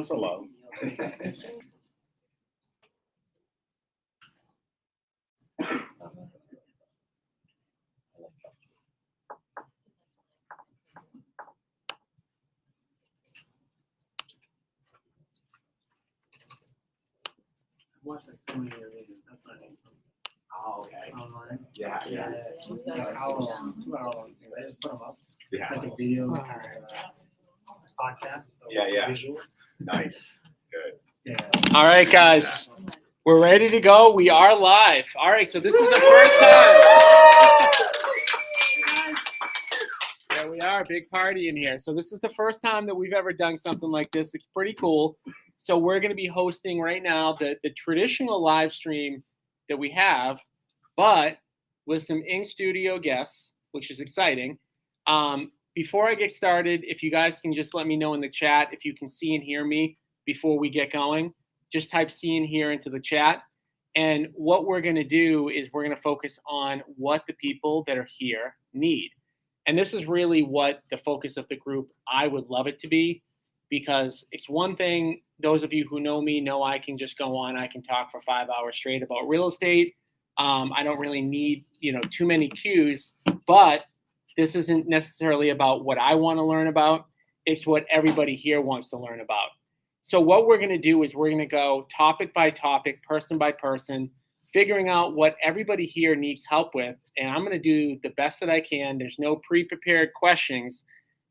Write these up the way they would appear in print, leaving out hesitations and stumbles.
us alone. Watched like so many videos. That's not it. Oh, okay. Online. Yeah. Like how long? 2 hour long thing. I just put them up. Yeah. Like a video podcast. Yeah. Visuals. Nice. Good. Yeah. All right, guys. We're ready to go. We are live. All right, so this is the first time. There we are, big party in here. So this is the first time that we've ever done something like this. It's pretty cool. So we're going to be hosting right now the traditional live stream that we have, but with some in-studio guests, which is exciting. Before I get started, if you guys can just let me know in the chat if you can see and hear me before we get going. Just type see and hear into the chat. And what we're going to do is we're going to focus on what the people that are here need. And this is really what the focus of the group, I would love it to be, because it's one thing, those of you who know me know I can just go on, I can talk for 5 hours straight about real estate. I don't really need, too many cues, but this isn't necessarily about what I want to learn about. It's what everybody here wants to learn about. So what we're going to do is we're going to go topic by topic, person by person, figuring out what everybody here needs help with. And I'm going to do the best that I can. There's no pre-prepared questions.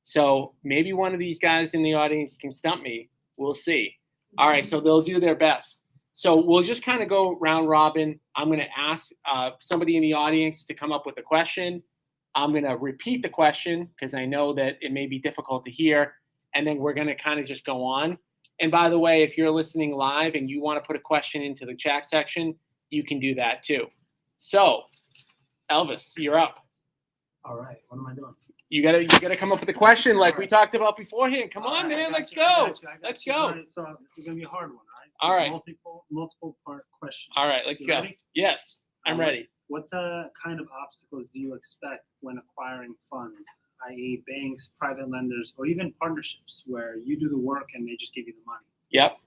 So maybe one of these guys in the audience can stump me. We'll see. All right, so they'll do their best. So we'll just kind of go round robin. I'm going to ask somebody in the audience to come up with a question. I'm going to repeat the question because I know that it may be difficult to hear. And then we're going to kind of just go on. And by the way, if you're listening live and you want to put a question into the chat section, you can do that too. So, Elvis, you're up. All right. What am I doing? You gotta come up with a question like we talked about beforehand. Come on, man. Let's go. Let's go. All right, so this is gonna be a hard one, all right? Multiple part question. All right, let's go. Ready? Yes, I'm ready. What kind of obstacles do you expect when acquiring funds, i.e., banks, private lenders, or even partnerships where you do the work and they just give you the money? Yep.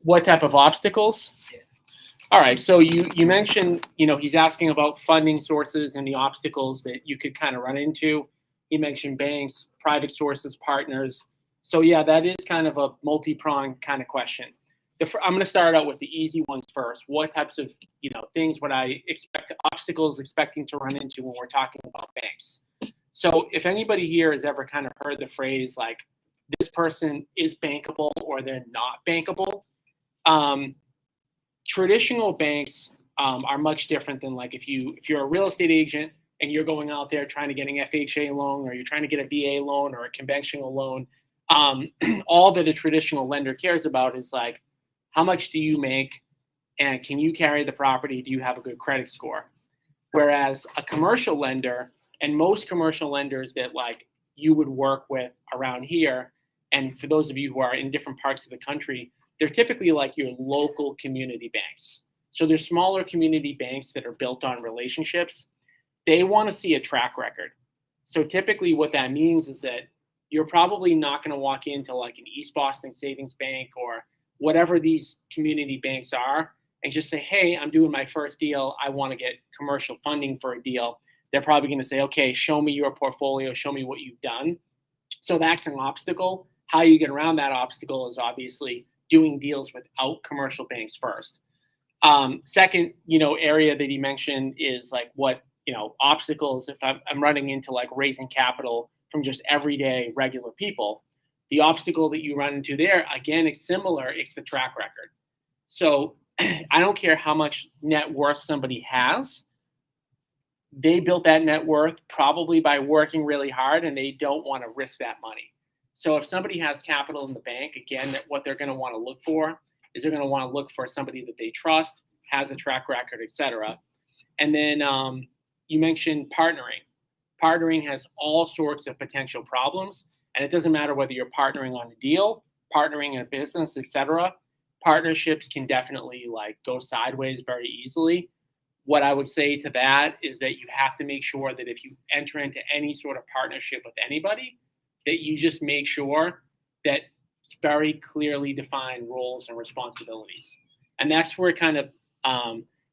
What type of obstacles? Yeah. All right, so you mentioned, he's asking about funding sources and the obstacles that you could kind of run into. He mentioned banks, private sources, partners. So yeah, that is kind of a multi-pronged kind of question. I'm going to start out with the easy ones first. What types of, things would I expect, obstacles expecting to run into when we're talking about banks? So if anybody here has ever kind of heard the phrase like, this person is bankable or they're not bankable, traditional banks are much different than like if you're a real estate agent and you're going out there trying to get an FHA loan or you're trying to get a VA loan or a conventional loan. All that a traditional lender cares about is like, how much do you make and can you carry the property? Do you have a good credit score? Whereas a commercial lender, and most commercial lenders that like you would work with around here, and for those of you who are in different parts of the country, they're typically like your local community banks. So they're smaller community banks that are built on relationships. They want to see a track record. So typically what that means is that you're probably not going to walk into like an East Boston Savings Bank or whatever these community banks are and just say, hey, I'm doing my first deal. I want to get commercial funding for a deal. They're probably going to say, okay, show me your portfolio, show me what you've done. So that's an obstacle. How you get around that obstacle is obviously doing deals without commercial banks first. Second, area that he mentioned is like what, obstacles if I'm running into like raising capital from just everyday regular people. The obstacle that you run into there, again, it's similar. It's the track record. So I don't care how much net worth somebody has. They built that net worth probably by working really hard and they don't want to risk that money. So if somebody has capital in the bank, again, what they're going to want to look for is they're going to want to look for somebody that they trust, has a track record, et cetera. And then you mentioned partnering. Partnering has all sorts of potential problems. And it doesn't matter whether you're partnering on a deal, partnering in a business, et cetera. Partnerships can definitely like go sideways very easily. What I would say to that is that you have to make sure that if you enter into any sort of partnership with anybody, that you just make sure that very clearly defined roles and responsibilities. And that's where kind of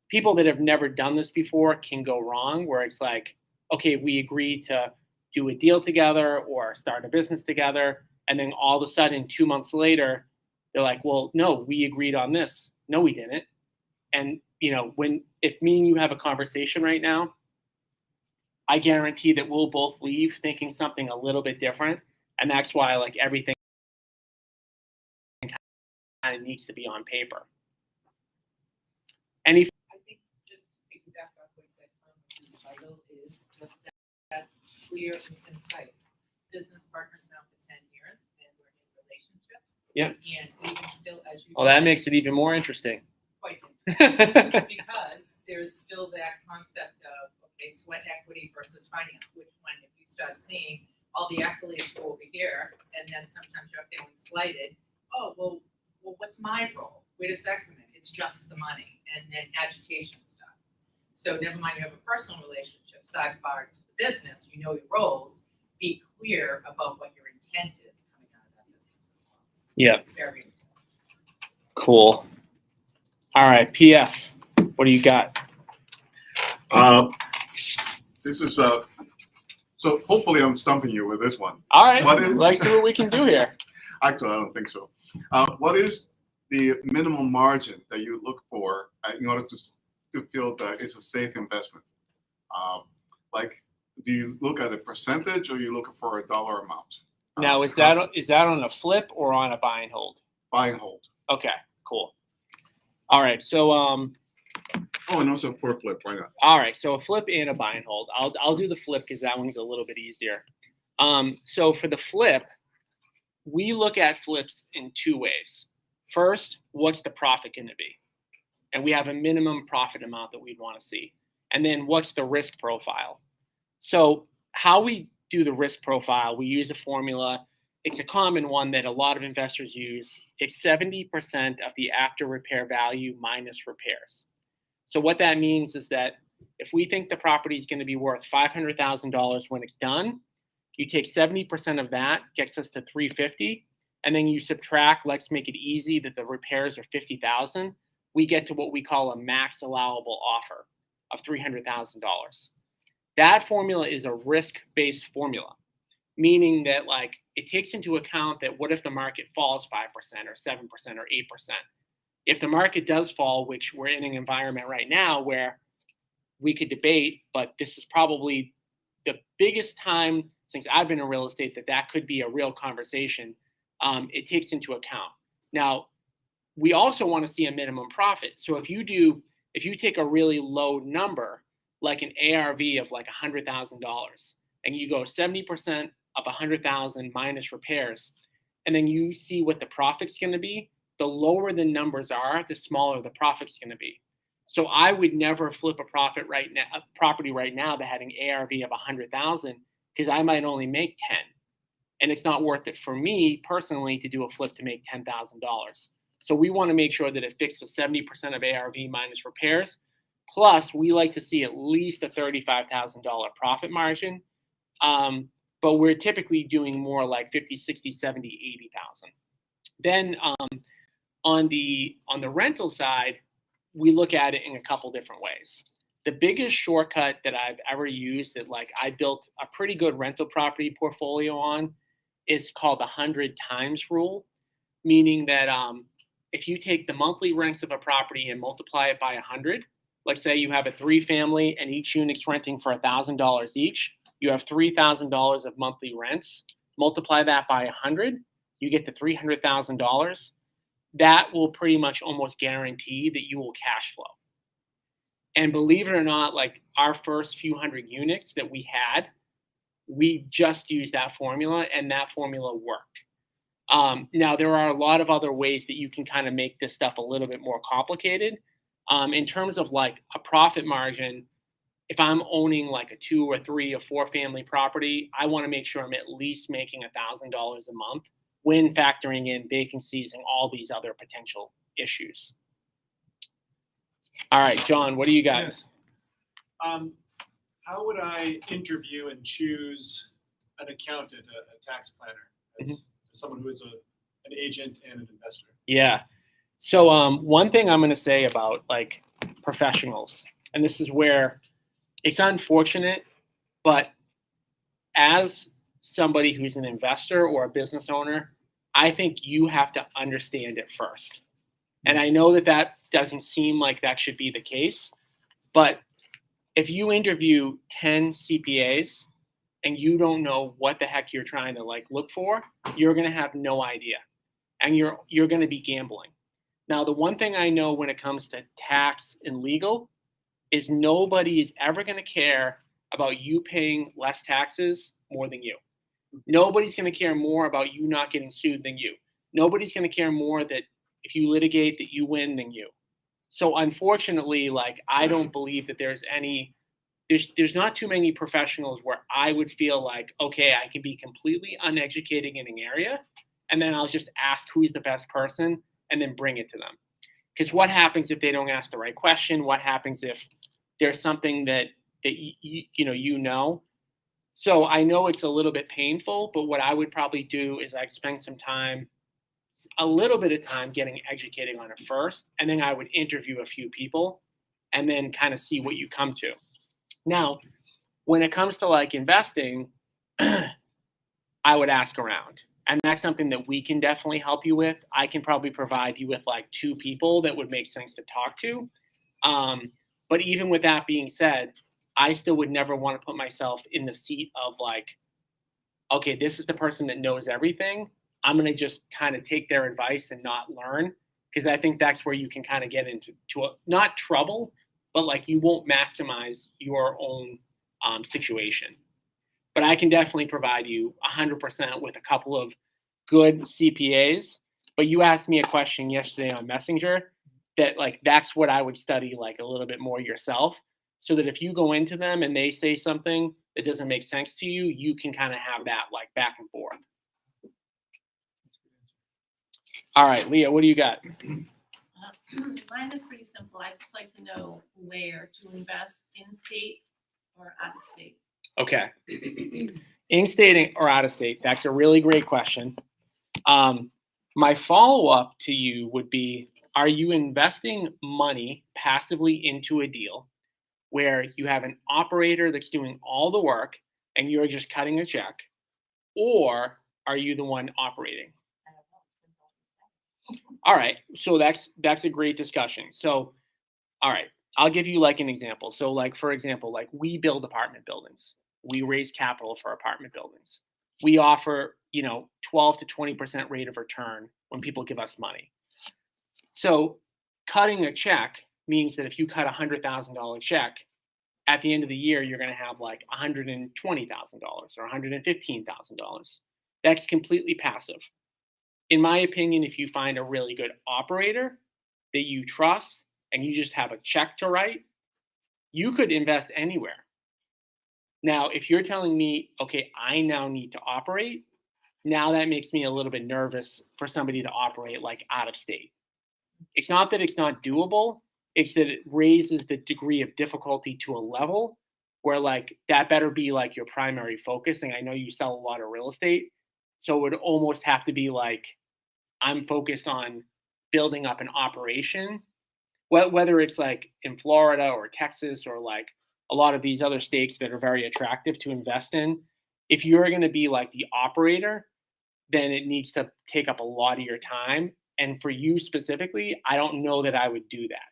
people that have never done this before can go wrong, where it's like, okay, we agreed to do a deal together or start a business together. And then all of a sudden, 2 months later, they're like, well, no, we agreed on this. No, we didn't. And, if me and you have a conversation right now, I guarantee that we'll both leave thinking something a little bit different. And that's why like everything kind of needs to be on paper. I think just to piggyback off what you said, which is vital, is just that clear and concise. Business partners now for 10 years, and we're in relationships. Yeah. And even still, as you Well, that said, makes it even more interesting. quite interesting, because there is still that concept of, okay, sweat equity versus finance, which when if you start seeing all the accolades go over here, and then sometimes you're feeling slighted, oh, well, what's my role? Where does that come in? It's just the money, and then agitation starts. So never mind, you have a personal relationship, sidebar to the business, you know your roles, be clear about what your intent is coming out of that business as well. Yeah. Very important. Cool. All right, PF, what do you got? This is so hopefully I'm stumping you with this one. All right, What is- let's see what we can do here. Actually, I don't think so. What is the minimum margin that you look for in order to feel that it's a safe investment? Like, do you look at a percentage or you looking for a dollar amount? Now, is that on a flip or on a buy and hold? buy and hold? Okay, cool. All right, so Oh, and also for a flip, why not? all right, so a flip and a buy and hold. I'll do the flip because that one's a little bit easier. So for the flip, we look at flips in two ways. First, what's the profit going to be? And we have a minimum profit amount that we'd want to see. And then what's the risk profile? So how we do the risk profile, we use a formula. It's a common one that a lot of investors use. It's 70% of the after repair value minus repairs. So what that means is that if we think the property is going to be worth $500,000 when it's done, you take 70% of that, gets us to $350,000, and then you subtract, let's make it easy, that the repairs are $50,000. We get to what we call a max allowable offer of $300,000. That formula is a risk-based formula, meaning that like it takes into account that what if the market falls 5% or 7% or 8%? If the market does fall, which we're in an environment right now where we could debate, but this is probably the biggest time since I've been in real estate that could be a real conversation. It takes into account. Now, we also want to see a minimum profit. So if you take a really low number, like an ARV of like $100,000, and you go 70% of 100,000 minus repairs, and then you see what the profit's going to be, the lower the numbers are, the smaller the profit's going to be. So I would never flip a property right now that had an ARV of 100,000 because I might only make 10, and it's not worth it for me personally to do a flip to make $10,000. So we want to make sure that it fits the 70% of ARV minus repairs. Plus, we like to see at least a $35,000 profit margin. But we're typically doing more like 50, 60, 70, 80,000. Then on the rental side, we look at it in a couple different ways. The biggest shortcut that I've ever used that like I built a pretty good rental property portfolio on is called the 100 times rule, meaning that if you take the monthly rents of a property and multiply it by 100, like say you have a 3-family and each unit's renting for $1,000 each, you have $3,000 of monthly rents, multiply that by 100, you get to $300,000. That will pretty much almost guarantee that you will cash flow. And believe it or not, like our first few hundred units that we had, we just used that formula and that formula worked. Now, there are a lot of other ways that you can kind of make this stuff a little bit more complicated. In terms of like a profit margin, if I'm owning like a 2 or 3 or 4 family property, I want to make sure I'm at least making $1,000 a month when factoring in vacancies and all these other potential issues. All right, John, what do you got? Yes. How would I interview and choose an accountant, a tax planner, as someone who is an agent and an investor. Yeah. So one thing I'm going to say about like professionals, and this is where it's unfortunate, but as somebody who's an investor or a business owner, I think you have to understand it first. And I know that that doesn't seem like that should be the case, but if you interview 10 CPAs and you don't know what the heck you're trying to like look for, you're going to have no idea, and you're going to be gambling. Now, the one thing I know when it comes to tax and legal is nobody is ever going to care about you paying less taxes more than you. Nobody's going to care more about you not getting sued than you. Nobody's going to care more that if you litigate that you win than you. So unfortunately, like I don't believe that there's not too many professionals where I would feel like, okay, I can be completely uneducated in an area, and then I'll just ask who's the best person and then bring it to them. Because what happens if they don't ask the right question? What happens if there's something that you know? So I know it's a little bit painful, but what I would probably do is I'd spend a little bit of time getting educated on it first, and then I would interview a few people and then kind of see what you come to. Now, when it comes to like investing, I would ask around. And that's something that we can definitely help you with. I can probably provide you with like 2 people that would make sense to talk to. But even with that being said, I still would never want to put myself in the seat of like, okay, this is the person that knows everything. I'm going to just kind of take their advice and not learn, because I think that's where you can kind of get into not trouble, but like you won't maximize your own situation. But I can definitely provide you 100% with a couple of good CPAs. But you asked me a question yesterday on Messenger that like that's what I would study like a little bit more yourself, so that if you go into them and they say something that doesn't make sense to you, you can kind of have that like back and forth. All right, Leah, what do you got? Mine is pretty simple. I just like to know where to invest, in state or out of state. Okay. In state or out of state? That's a really great question. My follow-up to you would be, are you investing money passively into a deal where you have an operator that's doing all the work and you're just cutting a check, or are you the one operating? All right, so that's a great discussion. So, all right, I'll give you like an example. So like, for example, like we build apartment buildings. We raise capital for apartment buildings. We offer, 12 to 20% rate of return when people give us money. So cutting a check means that if you cut $100,000 check, at the end of the year, you're going to have like $120,000 or $115,000. That's completely passive. In my opinion, if you find a really good operator that you trust and you just have a check to write, you could invest anywhere. Now, if you're telling me, okay, I now need to operate, now that makes me a little bit nervous for somebody to operate like out of state. It's not that it's not doable, it's that it raises the degree of difficulty to a level where like that better be like your primary focus. And I know you sell a lot of real estate, so it would almost have to be like, I'm focused on building up an operation, whether it's like in Florida or Texas or like a lot of these other states that are very attractive to invest in. If you're going to be like the operator, then it needs to take up a lot of your time. And for you specifically, I don't know that I would do that,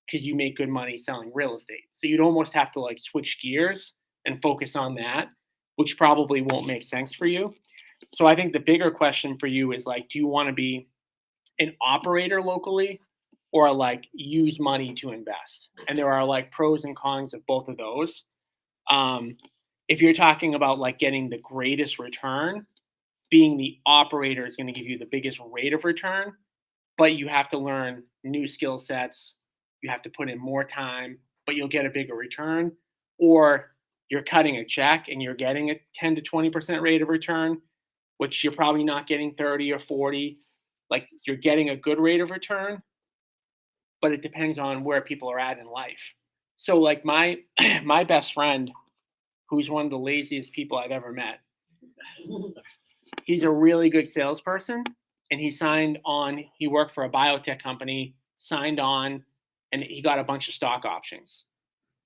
because you make good money selling real estate. So you'd almost have to like switch gears and focus on that, which probably won't make sense for you. So I think the bigger question for you is like, do you want to be an operator locally or like use money to invest? And there are like pros and cons of both of those. If you're talking about like getting the greatest return, being the operator is going to give you the biggest rate of return, but you have to learn new skill sets. You have to put in more time, but you'll get a bigger return. Or you're cutting a check and you're getting a 10 to 20% rate of return, which you're probably not getting 30 or 40. Like you're getting a good rate of return, but it depends on where people are at in life. So like my best friend, who's one of the laziest people I've ever met, he's a really good salesperson and he signed on. He worked for a biotech company, signed on, and he got a bunch of stock options.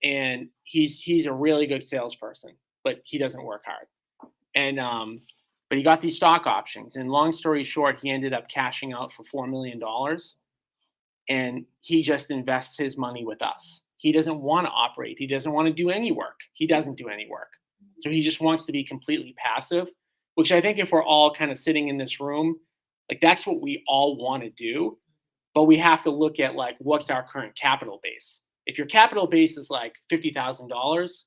And he's a really good salesperson, but he doesn't work hard. And but he got these stock options. And long story short, he ended up cashing out for $4 million. And he just invests his money with us. He doesn't want to operate. He doesn't want to do any work. He doesn't do any work. So he just wants to be completely passive, which I think if we're all kind of sitting in this room, like that's what we all want to do. But we have to look at like, what's our current capital base? If your capital base is like $50,000,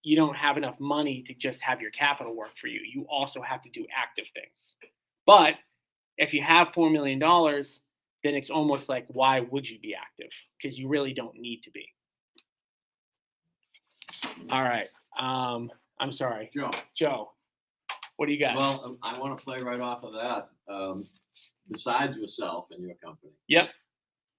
you don't have enough money to just have your capital work for you. You also have to do active things. But if you have $4 million, then it's almost like, why would you be active? Because you really don't need to be. All right. I'm sorry. Joe, what do you got? Well, I want to play right off of that. Besides yourself and your company, Yep.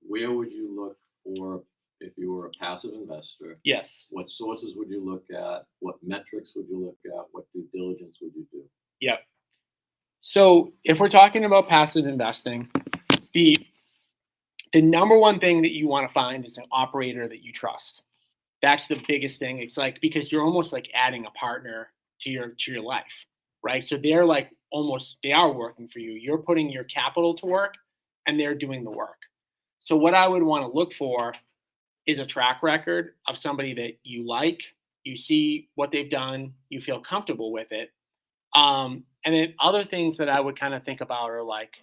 where would you look for if you were a passive investor? Yes. What sources would you look at? What metrics would you look at? What due diligence would you do? Yep. So if we're talking about passive investing, the number one thing that you want to find is an operator that you trust. That's the biggest thing. It's like, because you're almost like adding a partner to your life, right? So they're like they are working for you. You're putting your capital to work and they're doing the work. So what I would want to look for is a track record of somebody that you like, you see what they've done, you feel comfortable with it. And then other things that I would kind of think about are like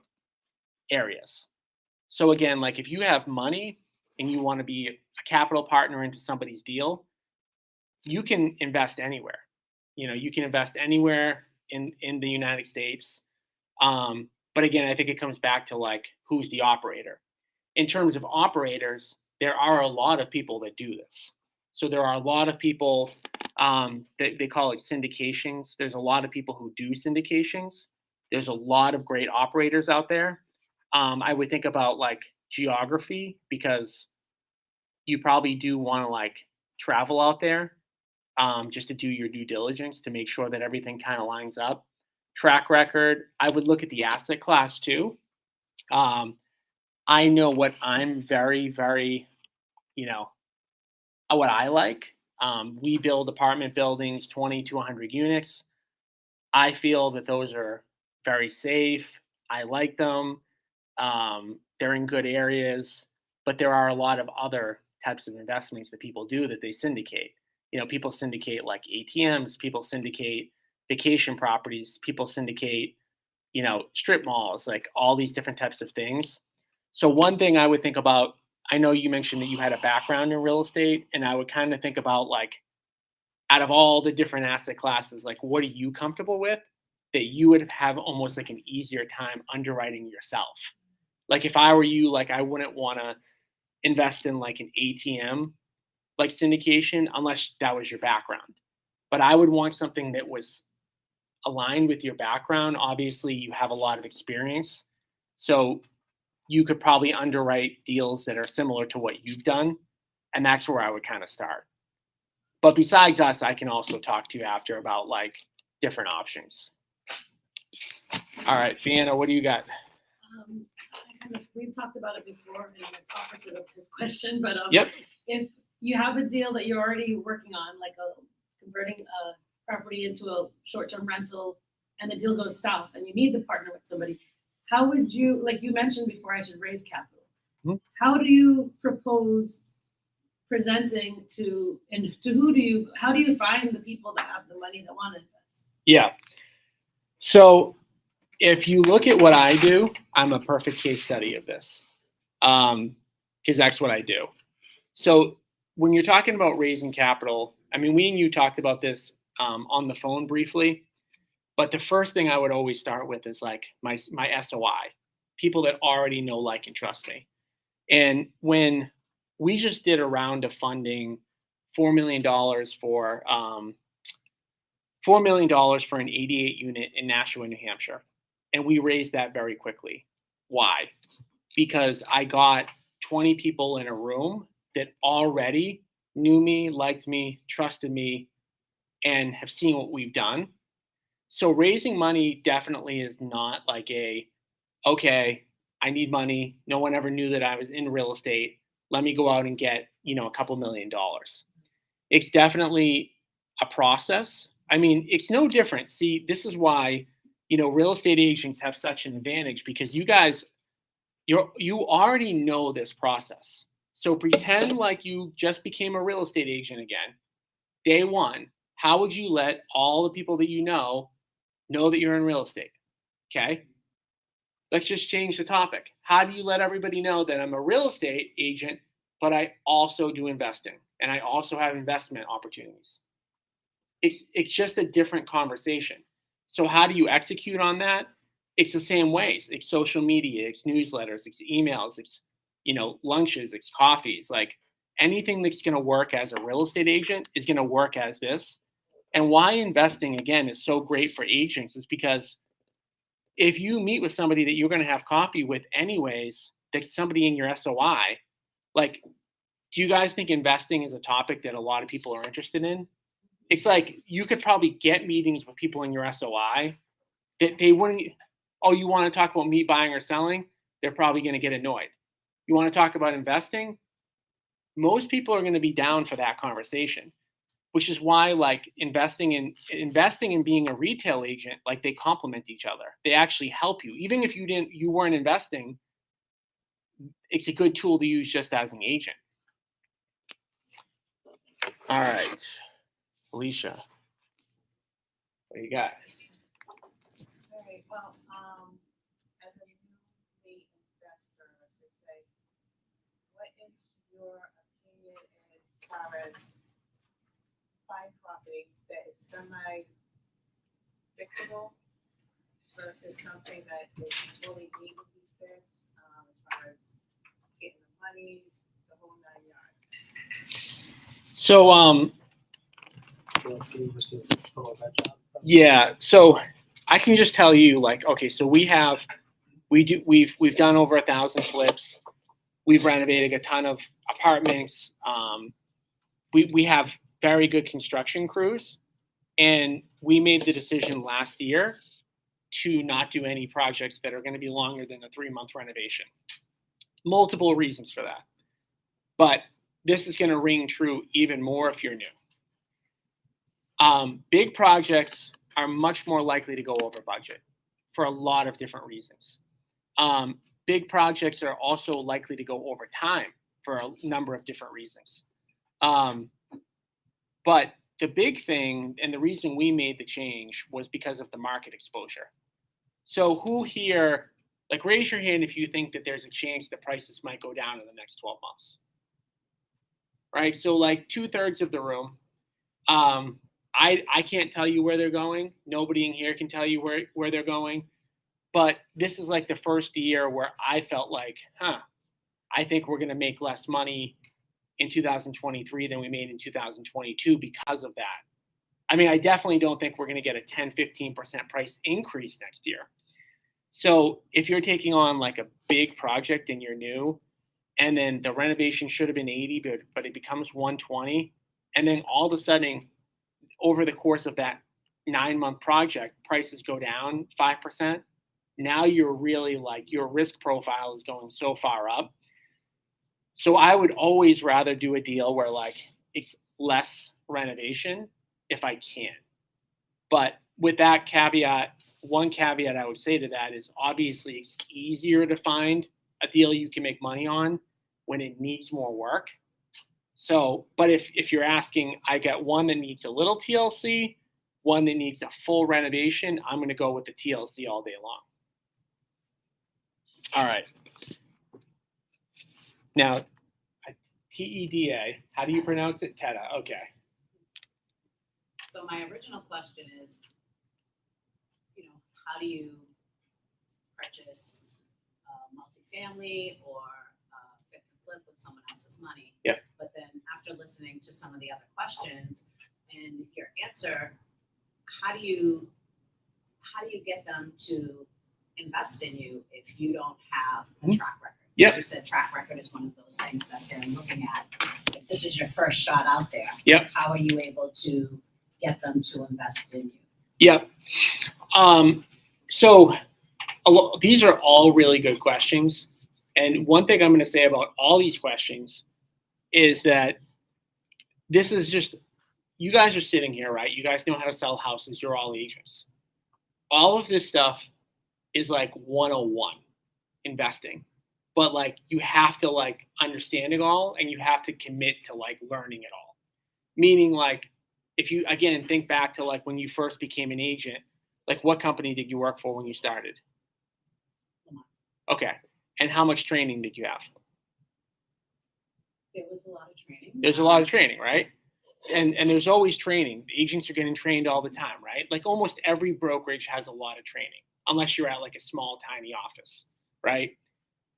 areas. So again, like if you have money and you want to be a capital partner into somebody's deal, you can invest anywhere. You can invest anywhere in the United States. But again, I think it comes back to like, who's the operator? In terms of operators, there are a lot of people that do this. So there are a lot of people that they call it syndications. There's a lot of people who do syndications. There's a lot of great operators out there. I would think about like geography, because you probably do want to like travel out there just to do your due diligence to make sure that everything kind of lines up. Track record, I would look at the asset class too. I know what I'm very, very, what I like. We build apartment buildings, 20 to 100 units. I feel that those are very safe. I like them. They're in good areas, but there are a lot of other types of investments that people do that they syndicate. People syndicate like ATMs, people syndicate vacation properties, people syndicate, strip malls, like all these different types of things. So one thing I would think about, I know you mentioned that you had a background in real estate, and I would kind of think about like, out of all the different asset classes, like what are you comfortable with that you would have almost like an easier time underwriting yourself? Like if I were you, like I wouldn't want to invest in like an ATM, like syndication, unless that was your background. But I would want something that was aligned with your background. Obviously, you have a lot of experience, so you could probably underwrite deals that are similar to what you've done, and that's where I would kind of start. But besides us, I can also talk to you after about like different options. All right, Fiona, what do you got? We've talked about it before, and it's opposite of his question, but Yep. If you have a deal that you're already working on, like converting a property into a short-term rental, and the deal goes south, and you need to partner with somebody, how would you, like you mentioned before, I should raise capital. Mm-hmm. How do you propose presenting to, and to how do you find the people that have the money that want to invest? Yeah. So if you look at what I do, I'm a perfect case study of this, because that's what I do. So when you're talking about raising capital, I mean, we and you talked about this on the phone briefly, but the first thing I would always start with is like my SOI, people that already know, like, and trust me. And when we just did a round of funding, $4 million for an 88 unit in Nashua, New Hampshire. And we raised that very quickly. Why? Because I got 20 people in a room that already knew me, liked me, trusted me, and have seen what we've done. So raising money definitely is not like okay, I need money. No one ever knew that I was in real estate. Let me go out and get, a couple $1 million. It's definitely a process. I mean, it's no different. See, this is why, real estate agents have such an advantage, because you guys, you already know this process. So pretend like you just became a real estate agent again. Day one, how would you let all the people that you know that you're in real estate? Okay. Let's just change the topic. How do you let everybody know that I'm a real estate agent, but I also do investing and I also have investment opportunities? It's just a different conversation. So how do you execute on that? It's the same ways. It's social media, it's newsletters, it's emails, it's lunches, it's coffees. Like anything that's going to work as a real estate agent is going to work as this. And why investing again is so great for agents is because if you meet with somebody that you're going to have coffee with anyways, that's somebody in your SOI, like, do you guys think investing is a topic that a lot of people are interested in? It's like you could probably get meetings with people in your SOI that they wouldn't. Oh, you want to talk about me buying or selling? They're probably going to get annoyed. You want to talk about investing? Most people are going to be down for that conversation, which is why like investing in being a retail agent, like they complement each other. They actually help you. Even if you weren't investing, it's a good tool to use just as an agent. All right, Alicia, what do you got? All right, well, as a newly investor, let's just say, what is your opinion as far as buying property that is semi-fixable versus something that is totally need to be fixed, as far as getting the money, the whole 9 yards? So TLC versus total bed job. yeah, so I can just tell you, like, okay, so we've done over 1,000 flips. We've renovated a ton of apartments. We have very good construction crews, and we made the decision last year to not do any projects that are going to be longer than a 3-month renovation. Multiple reasons for that, but this is going to ring true even more if you're new. Big projects are much more likely to go over budget for a lot of different reasons. Big projects are also likely to go over time for a number of different reasons. But the big thing and the reason we made the change was because of the market exposure. So who here, like, raise your hand if you think that there's a chance that prices might go down in the next 12 months. Right? So like 2/3 of the room. I can't tell you where they're going. Nobody in here can tell you where they're going. But this is like the first year where I felt like, I think we're going to make less money in 2023 than we made in 2022 because of that. I mean, I definitely don't think we're going to get a 10-15% price increase next year. So if you're taking on like a big project and you're new, and then the renovation should have been 80, but it becomes 120, and then all of a sudden, over the course of that 9-month project, prices go down 5%. Now you're really like, your risk profile is going so far up. So I would always rather do a deal where like it's less renovation if I can. But with that caveat, one caveat I would say to that is obviously it's easier to find a deal you can make money on when it needs more work. So, but if you're asking, I got one that needs a little TLC, one that needs a full renovation, I'm going to go with the TLC all day long. All right. Now, TEDA, how do you pronounce it? TEDA, okay. So my original question is, how do you purchase multifamily or fix and flip with someone else's money? Yep. But then after listening to some of the other questions and your answer, how do you get them to invest in you if you don't have a track record? Yep. You said track record is one of those things that they're looking at. If this is your first shot out there, Yep. how are you able to get them to invest in you? Yep. So these are all really good questions. And one thing I'm going to say about all these questions is that this is just, you guys are sitting here, right? You guys know how to sell houses. You're all agents. All of this stuff is like 101 investing. But like you have to like understand it all, and you have to commit to like learning it all. Meaning like if you, again, think back to like when you first became an agent, like what company did you work for when you started? Okay. And how much training did you have? There was a lot of training. There's a lot of training, right? And there's always training. Agents are getting trained all the time, right? Like almost every brokerage has a lot of training, unless you're at like a small, tiny office, right?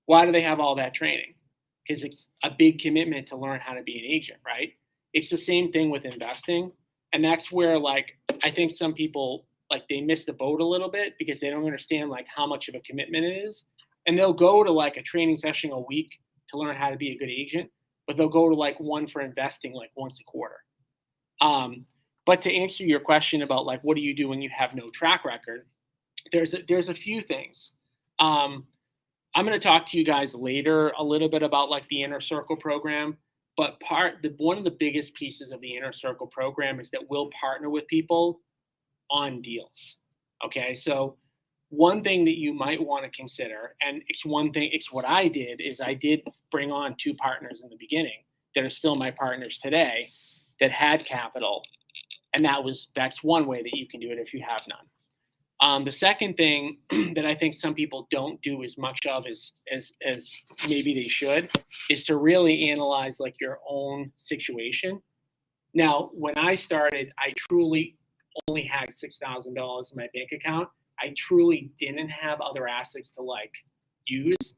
Why do they have all that training? Because it's a big commitment to learn how to be an agent, right? It's the same thing with investing. And that's where like, I think some people, like they miss the boat a little bit because they don't understand like how much of a commitment it is. And they'll go to like a training session a week to learn how to be a good agent, but they'll go to like one for investing like once a quarter. But to answer your question about like, what do you do when you have no track record? There's a few things. I'm going to talk to you guys later a little bit about like the Inner Circle program, but one of the biggest pieces of the Inner Circle program is that we'll partner with people on deals. Okay, so one thing that you might want to consider, and it's what I did, is I did bring on 2 partners in the beginning that are still my partners today that had capital, and that's one way that you can do it if you have none. The second thing that I think some people don't do as much of as maybe they should is to really analyze like your own situation. Now, when I started, I truly only had $6,000 in my bank account. I truly didn't have other assets to like use.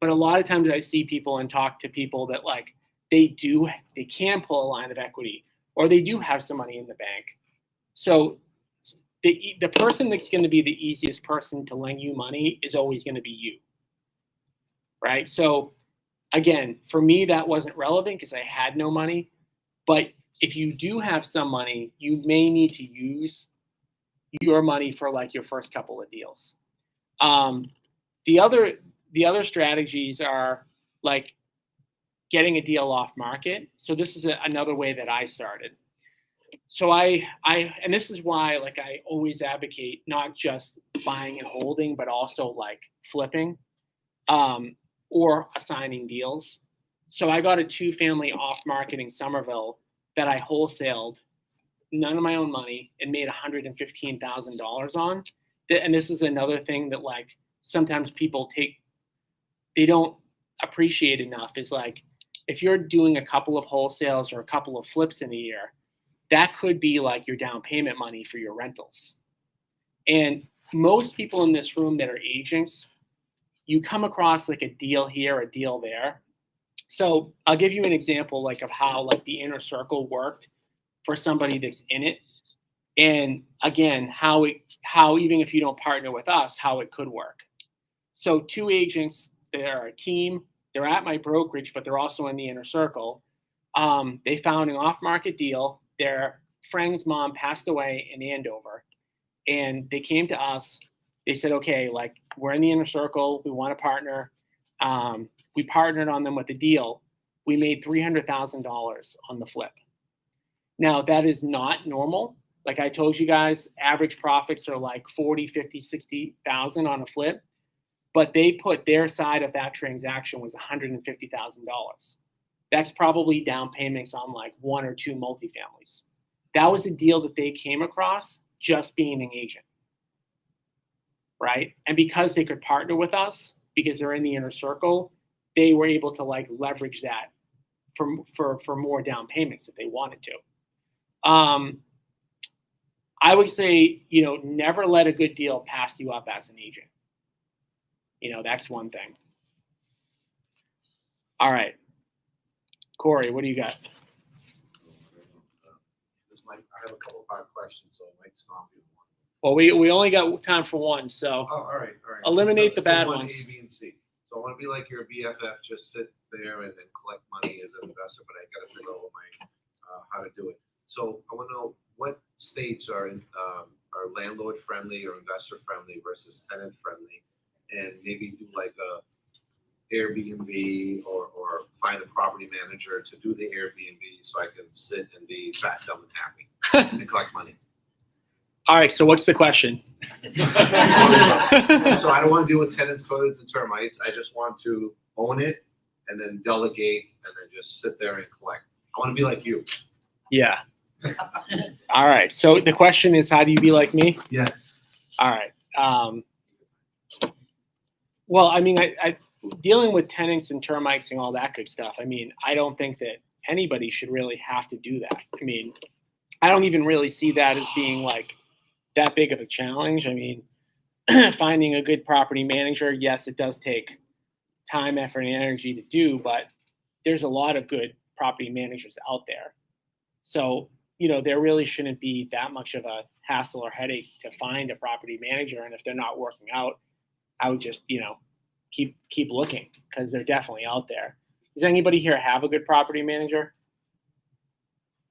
But a lot of times I see people and talk to people that like they can pull a line of equity, or they do have some money in the bank. So the person that's going to be the easiest person to lend you money is always going to be you, right? So again, for me, that wasn't relevant because I had no money. But if you do have some money, you may need to use your money for like your first couple of deals. The other strategies are like getting a deal off market. So this is another way that I started. So I and this is why like I always advocate not just buying and holding, but also like flipping or assigning deals. So I got a 2-family off market in Somerville that I wholesaled, none of my own money, and made $115,000 on. And this is another thing that like sometimes people they don't appreciate enough is like if you're doing a couple of wholesales or a couple of flips in a year, that could be like your down payment money for your rentals. And most people in this room that are agents, you come across like a deal here, a deal there. So I'll give you an example like of how like the Inner Circle worked for somebody that's in it. And again, how even if you don't partner with us, how it could work. So 2 agents, they're a team, they're at my brokerage, but they're also in the Inner Circle. They found an off-market deal. Their friend's mom passed away in Andover, and they came to us. They said, okay, like we're in the Inner Circle. We want to partner. We partnered on them with the deal. We made $300,000 on the flip. Now that is not normal. Like I told you guys, average profits are like 40, 50, 60,000 on a flip, but they put their side of that transaction was $150,000. That's probably down payments on like 1 or 2 multifamilies. That was a deal that they came across just being an agent, right? And because they could partner with us, because they're in the Inner Circle, they were able to like leverage that for more down payments if they wanted to. I would say, never let a good deal pass you up as an agent. That's one thing. All right. Corey, what do you got? I have a couple of questions, so it might stop you. Well, we only got time for one, so Oh, all right. eliminate the So bad one, ones. A, B, and C. So I want to be like your BFF, just sit there and then collect money as an investor, but I got to figure out how to do it. So I want to know what states are are landlord friendly or investor friendly versus tenant friendly, and maybe do like a Airbnb or find a property manager to do the Airbnb so I can sit and be fat, dumb, and happy and collect money. All right, so what's the question? So I don't want to deal with tenants, toilets, and termites. I just want to own it and then delegate and then just sit there and collect. I want to be like you. Yeah. All right, so the question is, how do you be like me? Yes. All right. Well, I mean, I dealing with tenants and termites and all that good stuff. I mean, I don't think that anybody should really have to do that. I mean, I don't even really see that as being like that big of a challenge. I mean, finding a good property manager, yes, it does take time, effort, and energy to do, but there's a lot of good property managers out there. So, there really shouldn't be that much of a hassle or headache to find a property manager. And if they're not working out, I would just, keep looking, because they're definitely out there. Does anybody here have a good property manager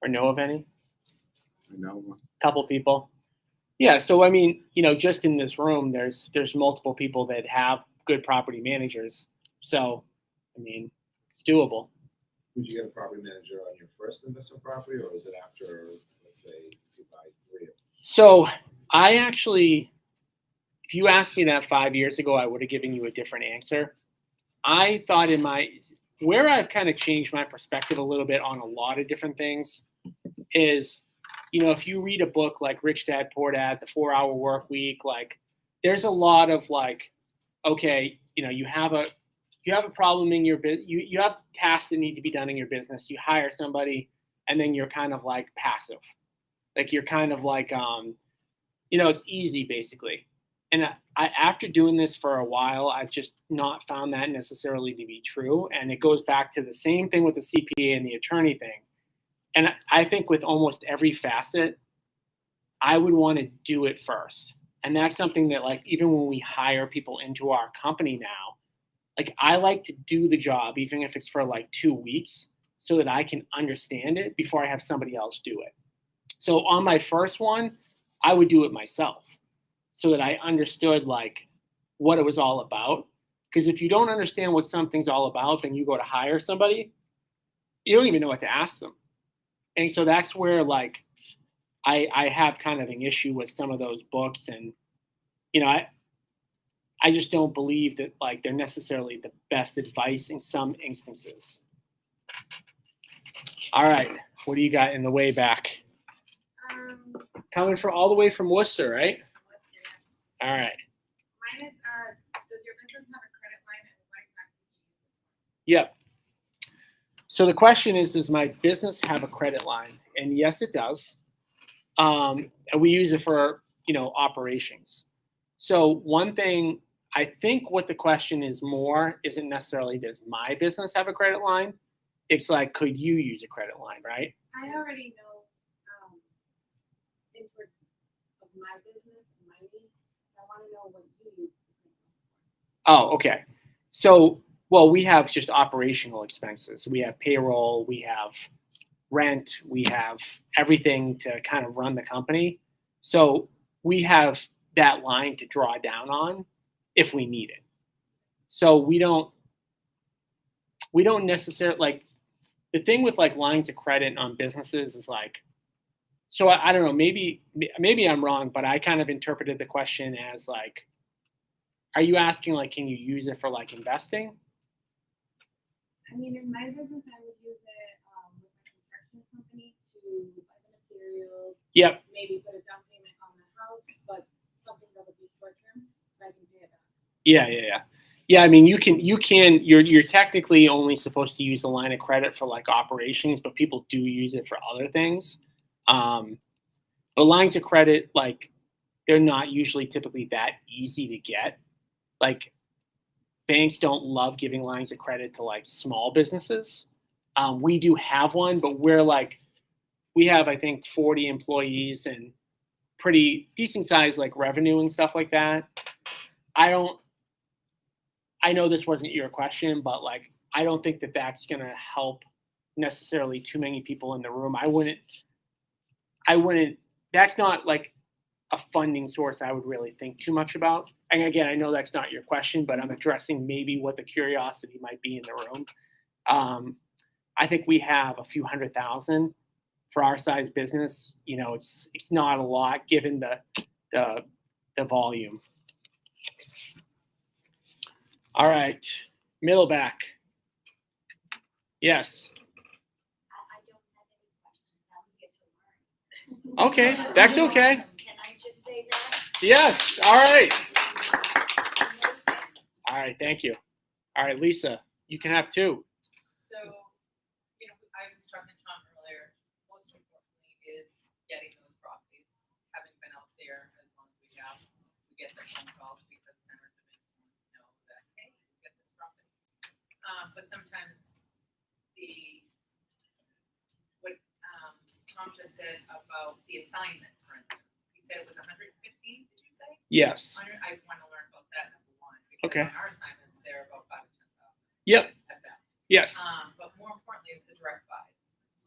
or know of any? I know one. Couple people. Yeah. So, I mean, just in this room, there's multiple people that have good property managers. So, I mean, it's doable. Would you get a property manager on your first investment property, or is it after, let's say, you buy 3 of them? So I actually, if you asked me that 5 years ago, I would have given you a different answer. I thought where I've kind of changed my perspective a little bit on a lot of different things is, if you read a book like Rich Dad Poor Dad, The 4-Hour Work Week, like there's a lot of like, okay, you have a problem in your business, you have tasks that need to be done in your business, you hire somebody, and then you're kind of like passive. Like you're kind of like, it's easy basically. And after doing this for a while, I've just not found that necessarily to be true. And it goes back to the same thing with the CPA and the attorney thing. And I think with almost every facet, I would want to do it first. And that's something that, like, even when we hire people into our company now, like I like to do the job, even if it's for like 2 weeks, so that I can understand it before I have somebody else do it. So on my first one, I would do it myself so that I understood like what it was all about. Because if you don't understand what something's all about, then you go to hire somebody, you don't even know what to ask them. And so that's where like I have kind of an issue with some of those books. And, I just don't believe that like they're necessarily the best advice in some instances. All right, what do you got in the way back? Coming from all the way from Worcester, right? All right. Mine is, does your business have a credit line, and what exactly do you use it for? Yep. So the question is, does my business have a credit line? And yes, it does. And we use it for, operations. So one thing, I think what the question is more isn't necessarily, does my business have a credit line? It's like, could you use a credit line, right? I already know, in terms of my business and my needs, I want to know what you use. Oh, okay. So, well, we have just operational expenses. We have payroll, we have rent, we have everything to kind of run the company. So we have that line to draw down on if we need it. So we don't necessarily, like, the thing with like lines of credit on businesses is like, so I don't know, maybe I'm wrong, but I kind of interpreted the question as like, are you asking like, can you use it for like investing? I mean, in my business, I would use it with my construction company to buy the materials. Yep. Maybe put a down payment on the house, but something that would be short term, so I can pay it back. Yeah. I mean, you're technically only supposed to use the line of credit for like operations, but people do use it for other things. But lines of credit, like, they're not usually typically that easy to get. Like, banks don't love giving lines of credit to like small businesses. We do have one, but we have, I think, 40 employees and pretty decent size like revenue and stuff like that. I know this wasn't your question, but like, I don't think that that's going to help necessarily too many people in the room. I wouldn't I wouldn't, that's not like a funding source I would really think too much about. And again, I know that's not your question, but I'm addressing maybe what the curiosity might be in the room. I think we have a few $100,000 for our size business. You know, it's not a lot given the volume. All right, middle back. Yes. I don't have any questions. I don't get to learn. Okay, that's okay. Can I just say that? Yes. All right. Amazing. All right. Thank you. All right, Lisa, you can have 2. So, you know, I was talking to Tom earlier, most importantly is getting those properties. Having been out there as long as we have, we get the phone calls because centers of influence know that, hey, we get this property. But sometimes what Tom just said about the assignment, for instance, he said it was 115, did you say? Yes. I want to learn about that, number one, because Okay. on our assignments, they're about 5,000 to 10,000 Yep. at best. Yes. But more importantly is the direct buys.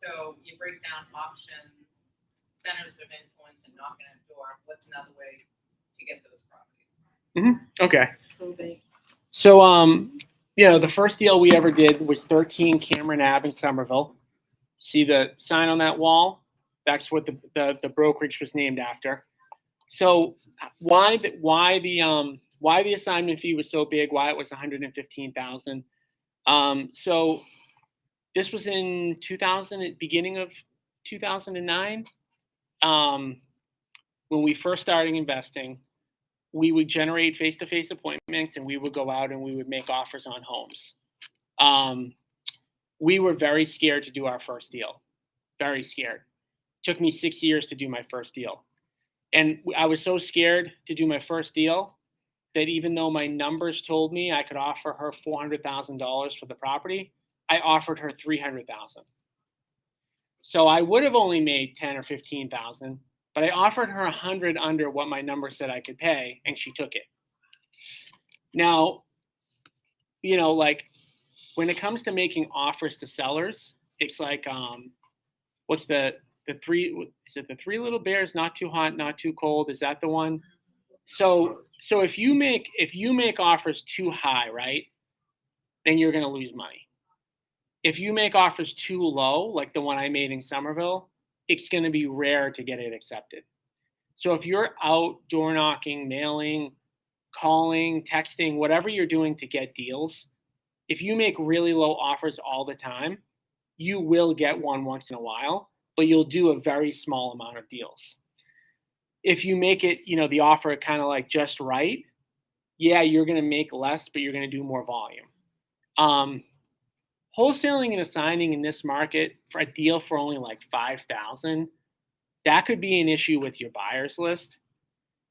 So you break down auctions, centers of influence, and knocking at the door. What's another way to get those properties? Okay. Probate. So, you know, the first deal we ever did was 13 Cameron Ave in Somerville. See the sign on that wall? That's what the brokerage was named after. So, why the assignment fee was so big? Why it was $115,000? So, this was in 2000, beginning of 2009. When we first started investing, we would generate face-to-face appointments and we would go out and we would make offers on homes. We were very scared to do our first deal. Very scared. It took me 6 years to do my first deal. And I was so scared to do my first deal that even though my numbers told me I could offer her $400,000 for the property, I offered her $300,000. So I would have only made 10 or 15,000, but I offered her 100 under what my number said I could pay, and she took it. Now, you know, like when it comes to making offers to sellers, it's like, what's the 3? Is it the 3 little bears? Not too hot, not too cold. Is that the one? So if you make offers too high, right, then you're going to lose money. If you make offers too low, like the one I made in Somerville, it's going to be rare to get it accepted. So if you're out door knocking, mailing, calling, texting, whatever you're doing to get deals, if you make really low offers all the time, you will get one once in a while, but you'll do a very small amount of deals. If you make it, you know, the offer kind of like just right, yeah, you're going to make less, but you're going to do more volume. Wholesaling and assigning in this market for a deal for only like 5,000, that could be an issue with your buyers list.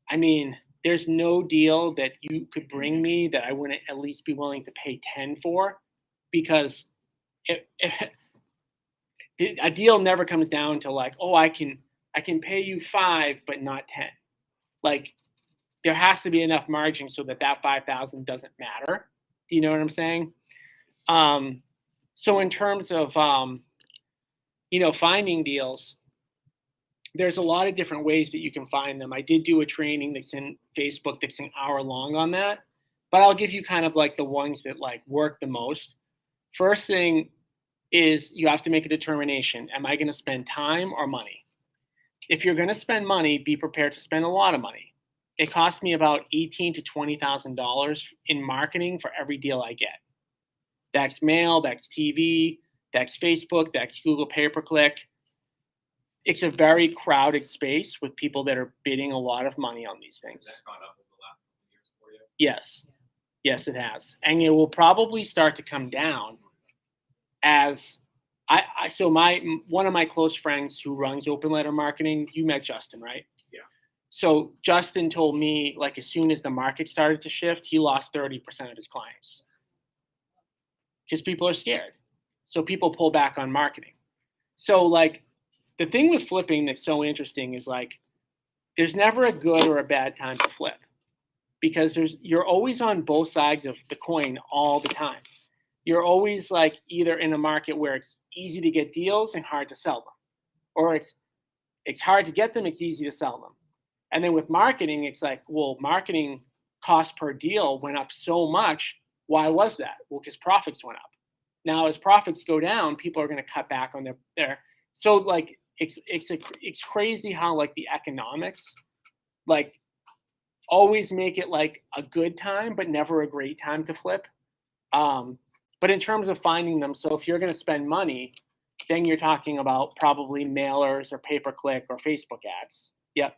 I mean, there's no deal that you could bring me that I wouldn't at least be willing to pay 10 for, because a deal never comes down to like, oh, I can pay you 5 but not 10. Like, there has to be enough margin so that 5,000 doesn't matter. Do you know what I'm saying? So in terms of you know, finding deals, there's a lot of different ways that you can find them. I did do a training that's in Facebook that's an hour long on that, but I'll give you kind of like the ones that like work the most. First thing is you have to make a determination. Am I going to spend time or money? If you're going to spend money, be prepared to spend a lot of money. It costs me about $18,000 to $20,000 in marketing for every deal I get. That's mail, that's TV, that's Facebook, that's Google pay-per-click. It's a very crowded space with people that are bidding a lot of money on these things. Has that gone up over the last couple of years for you? Yes. Yes, it has. And it will probably start to come down as one of my close friends who runs open letter marketing, you met Justin, right? Yeah. So Justin told me, like, as soon as the market started to shift, he lost 30% of his clients because people are scared. So people pull back on marketing. So like the thing with flipping that's so interesting is like, there's never a good or a bad time to flip, because you're always on both sides of the coin all the time. You're always like either in a market where it's easy to get deals and hard to sell them, or it's It's hard to get them, it's easy to sell them. And then with marketing, it's like, well, marketing cost per deal went up so much. Why was that? Well, because profits went up. Now, as profits go down, people are going to cut back on their. So like, it's crazy how like the economics, like, always make it like a good time, but never a great time to flip. But in terms of finding them, so if you're going to spend money, then you're talking about probably mailers or pay-per-click or Facebook ads. Yep.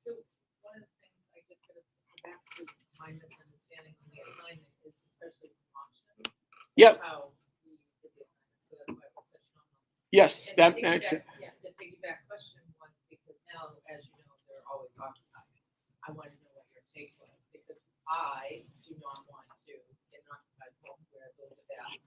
So one of the things I just gotta go back to my misunderstanding on the assignment is especially with auctions. Yep. How we did the assignment, so that's why it was such an. Yes, And that the makes it. piggyback- Yeah, the piggyback question was because now, as you know, they're always occupied. I want to know what your take was because I do not want to get an occupied home where those are best.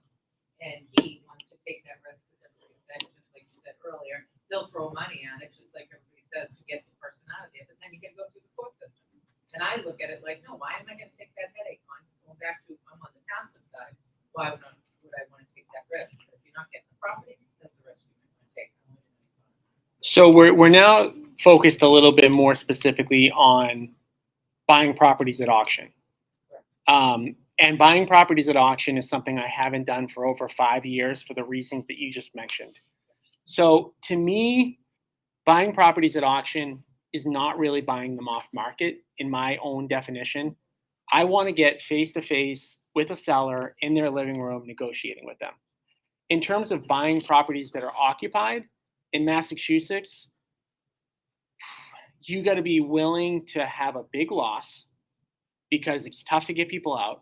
And he wants to take that risk because everybody said, just like you said earlier, they'll throw money at it, just like everybody says to get the person out of there. But then you got to go through the court system. And I look at it like, no, why am I going to take that headache on? Going back to, I'm on the passive side. Why would I want to take that risk? But if you're not getting the properties, that's a risk you might want to take. So we're now focused a little bit more specifically on buying properties at auction. And buying properties at auction is something I haven't done for over 5 years for the reasons that you just mentioned. So to me, buying properties at auction is not really buying them off market in my own definition. I want to get face-to-face with a seller in their living room negotiating with them. In terms of buying properties that are occupied in Massachusetts, you got to be willing to have a big loss because it's tough to get people out.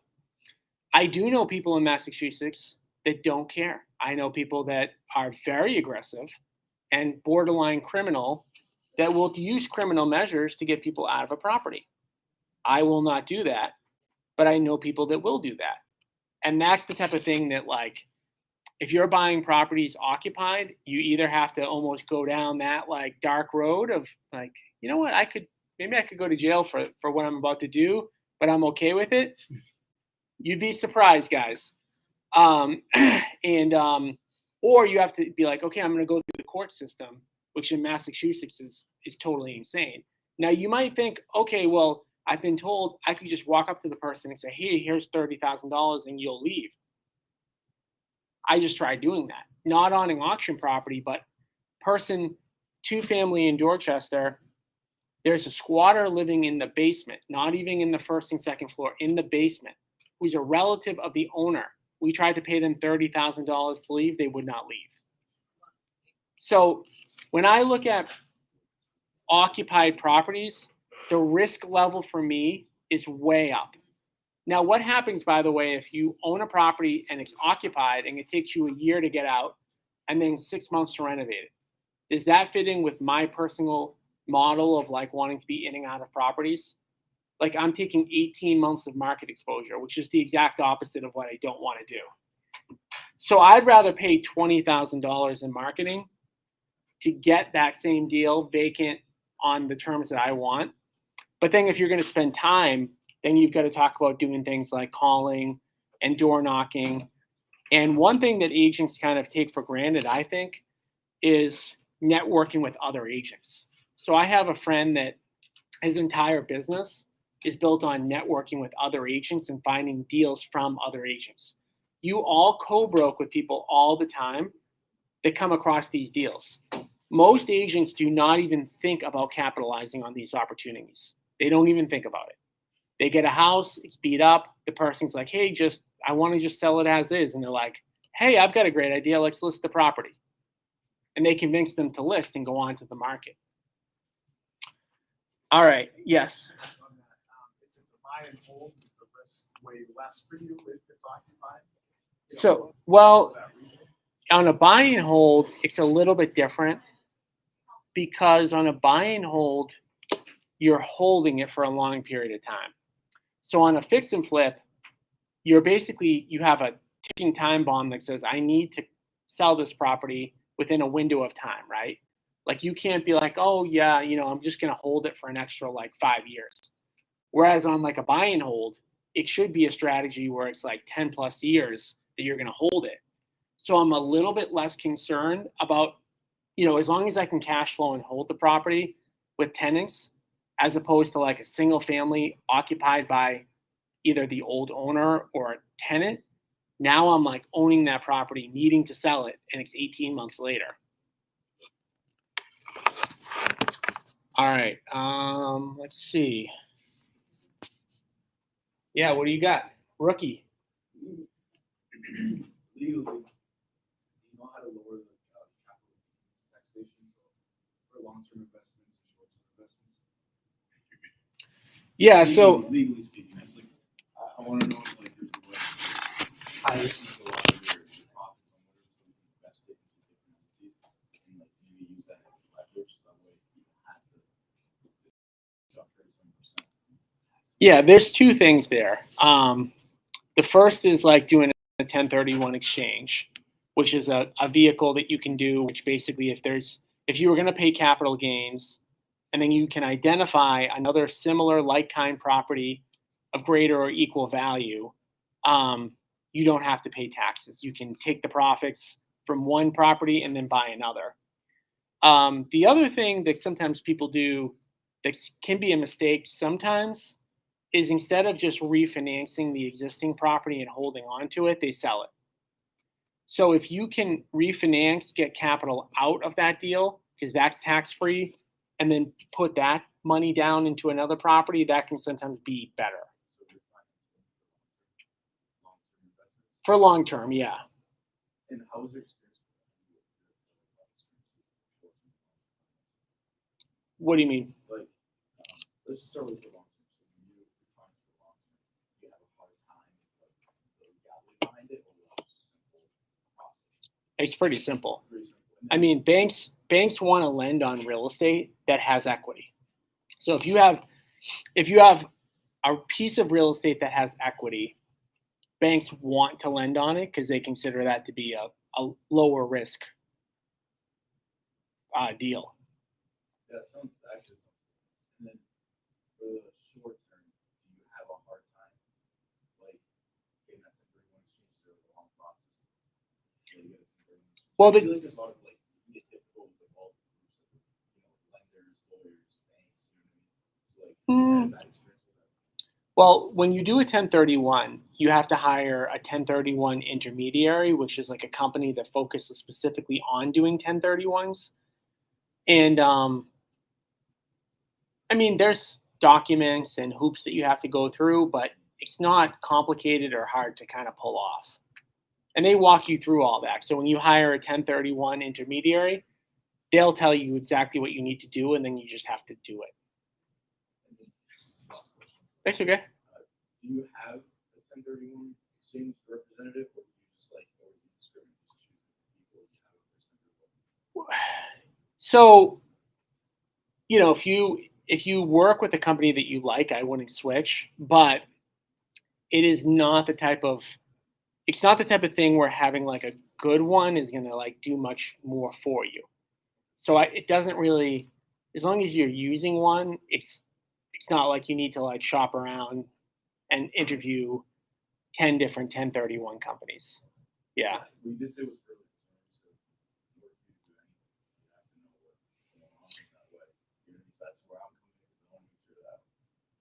I do know people in Massachusetts that don't care. I know people that are very aggressive and borderline criminal that will use criminal measures to get people out of a property. I will not do that, but I know people that will do that. And that's the type of thing that, like, if you're buying properties occupied, you either have to almost go down that like dark road of like, you know what, maybe I could go to jail for what I'm about to do, but I'm okay with it. You'd be surprised, guys. Or you have to be like, okay, I'm going to go through the court system, which in Massachusetts is totally insane. Now you might think, okay, well, I've been told I could just walk up to the person and say, hey, here's $30,000 and you'll leave. I just tried doing that, not on an auction property, but person, 2-family in Dorchester. There's a squatter living in the basement, not even in the first and second floor, in the basement, who's a relative of the owner. We tried to pay them $30,000 to leave. They would not leave. So when I look at occupied properties, the risk level for me is way up. Now, what happens, by the way, if you own a property and it's occupied and it takes you a year to get out and then 6 months to renovate it? Does that fit in with my personal model of like wanting to be in and out of properties? Like I'm taking 18 months of market exposure, which is the exact opposite of what I don't want to do. So I'd rather pay $20,000 in marketing to get that same deal vacant on the terms that I want. But then if you're going to spend time, then you've got to talk about doing things like calling and door knocking. And one thing that agents kind of take for granted, I think, is networking with other agents. So I have a friend that his entire business is built on networking with other agents and finding deals from other agents. You all co-broke with people all the time that come across these deals. Most agents do not even think about capitalizing on these opportunities. They don't even think about it. They get a house, it's beat up. The person's like, hey, I want to just sell it as is. And they're like, hey, I've got a great idea. Let's list the property. And they convince them to list and go on to the market. All right. Yes. On that, if it's a buy and hold, is the risk way less for you if it's occupied? So, well, on a buy and hold, it's a little bit different because on a buy and hold, you're holding it for a long period of time. So on a fix and flip, you have a ticking time bomb that says, I need to sell this property within a window of time, right? Like you can't be like, oh yeah, I'm just going to hold it for an extra like 5 years. Whereas on like a buy and hold, it should be a strategy where it's like 10 plus years that you're going to hold it. So I'm a little bit less concerned about as long as I can cash flow and hold the property with tenants, as opposed to like a single family occupied by either the old owner or a tenant, now I'm like owning that property, needing to sell it, and it's 18 months later. All right, let's see. Yeah, what do you got? Rookie. Legally, do you know how to lower the capital taxation for long-term investments and short-term investments? Yeah, so Legally speaking, I want to know if like there's a way to hire a lot of your profits on whatever you invest it into different entities and like maybe use that as leverage so that way you don't have to suffer 7%. yeah, there's two things there. The first is like doing a 1031 exchange, which is a vehicle that you can do, which basically if you were going to pay capital gains and then you can identify another similar like-kind property of greater or equal value, you don't have to pay taxes. You can take the profits from one property and then buy another. The other thing that sometimes people do that can be a mistake sometimes is instead of just refinancing the existing property and holding on to it, they sell it. So if you can refinance, get capital out of that deal, because that's tax-free, and then put that money down into another property, that can sometimes be better. For long term, yeah. And how was your experience? What do you mean? Like, let's start with the long term. So when you define for long term, do you have a hard time with like the legality behind it, or was it just a simple process? It's pretty simple. Pretty simple. I mean, banks want to lend on real estate that has equity. So if you have a piece of real estate that has equity, banks want to lend on it because they consider that to be a lower risk deal. That sounds actually something. And then for the short term, do you have a hard time like getting that 1031 exchange through a long process? So you get a 1031 exchange. Well, I feel like there's a lot of like really difficult with all the groups of lenders, lawyers, banks, you know what I mean? So like you had a bad experience with that. Well, when you do a 1031, you have to hire a 1031 intermediary, which is like a company that focuses specifically on doing 1031s. And I mean, there's documents and hoops that you have to go through, but it's not complicated or hard to kind of pull off. And they walk you through all that. So when you hire a 1031 intermediary, they'll tell you exactly what you need to do, and then you just have to do it. And then last question. That's okay. Do you have a 1031 exchange representative, or do you just like always discriminate just choose the people you have a representative? So, if you work with a company that you like, I wouldn't switch, but it's not the type of thing where having like a good one is going to like do much more for you. So it doesn't really, as long as you're using one, it's not like you need to like shop around and interview 10 different 1031 companies. Yeah. We did say it was early term, so in order for you to do anything, you have to know what's going on in that way. You know, so that's where I'm coming in, because I want to make sure that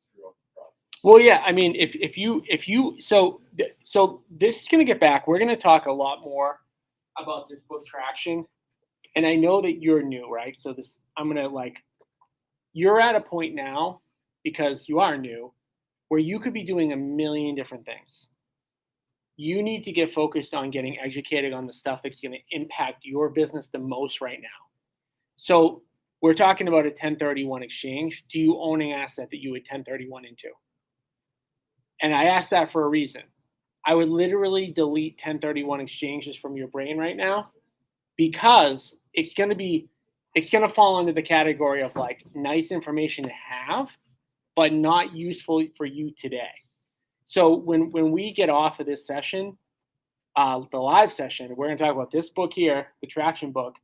screw up the process. Well, yeah, I mean, if you so this is going to get back. We're going to talk a lot more about this book Traction, and I know that you're new, right? So I'm going to you're at a point now, because you are new, where you could be doing a million different things. You need to get focused on getting educated on the stuff that's going to impact your business the most right now. So we're talking about a 1031 exchange. Do you own an asset that you would 1031 into? And I asked that for a reason. I would literally delete 1031 exchanges from your brain right now, because it's going to fall into the category of like nice information to have, but not useful for you today. So when we get off of this session, the live session, we're going to talk about this book here, the Traction book,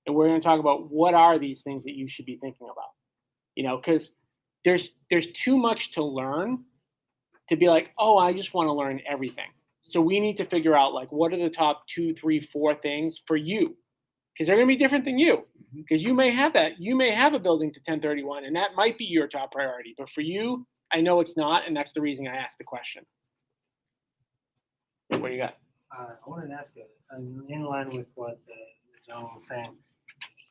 and we're going to talk about what are these things that you should be thinking about. Because there's too much to learn to be like, oh, I just want to learn everything. So we need to figure out like what are the top 2, 3, 4 things for you, because they're going to be different than you. Because you may have that. You may have a building to 1031, and that might be your top priority. But for you, I know it's not, and that's the reason I asked the question. What do you got? I wanted to ask you, in line with what the gentleman was saying,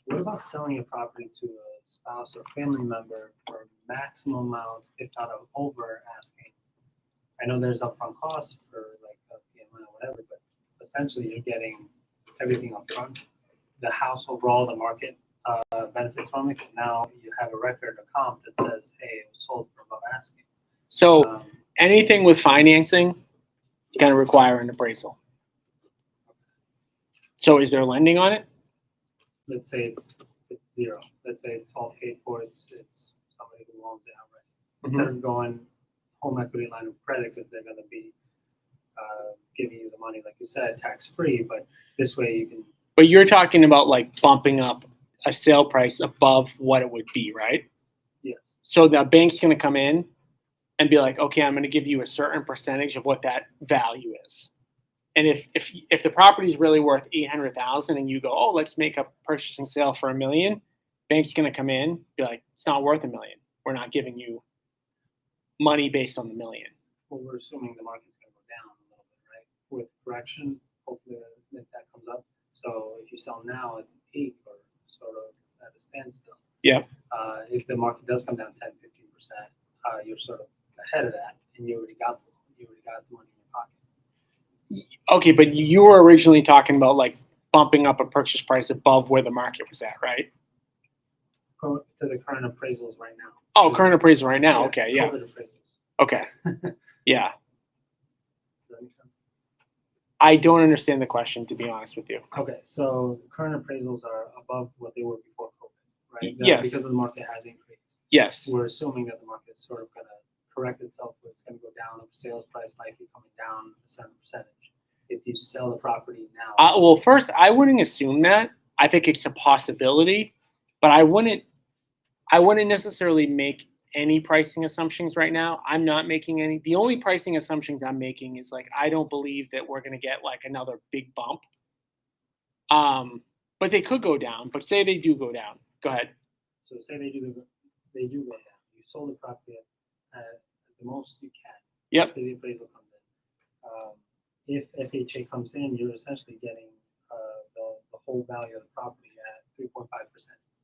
what about selling a property to a spouse or family member for maximum amount, if not over asking? I know there's upfront costs for like a PMI or whatever, but essentially you're getting everything up front. The house overall, the market benefits from it because now you have a record, a comp that says, hey, it was sold for above asking. So anything with financing is going to require an appraisal. So is there lending on it? Let's say it's zero. Let's say it's all paid for. It's somebody who owns it outright. Instead of going home equity line of credit because they're going to be giving you the money, like you said, tax free. But this way you can. But you're talking about like bumping up a sale price above what it would be, right? Yes. So the bank's going to come in and be like, okay, I'm going to give you a certain percentage of what that value is. And if the property is really worth $800,000 and you go, oh, let's make a purchase and sale for $1 million, bank's going to come in, be like, it's not worth $1 million. We're not giving you money based on the $1 million. Well, we're assuming the market's going to go down a little bit, right? With correction, hopefully that comes up. So if you sell now at the peak or sort of at a standstill, yeah. If the market does come down 10, 15%, you're sort of ahead of that, and you already got the money in your pocket. Okay, but you were originally talking about like bumping up a purchase price above where the market was at, right? To the current appraisals right now. Oh, current appraisal right now. Okay, yeah. COVID appraisals. Okay, yeah. Does that make sense? I don't understand the question, to be honest with you. Okay, so current appraisals are above what they were before COVID, right? Yes. Because the market has increased. Yes. We're assuming that the market's sort of going to correct itself, where it's going to go down. Sales price might be coming down a certain percentage. If you sell the property now. Well, first, I wouldn't assume that. I think it's a possibility, but I wouldn't necessarily make any pricing assumptions right now. I'm not making any. The only pricing assumptions I'm making is like I don't believe that we're going to get like another big bump. But they could go down. But say they do go down. Go ahead. So say they do go down. You sold the property at the most you can. Yep. After the appraisal comes in. If FHA comes in, you're essentially getting the whole value of the property at 3.5%.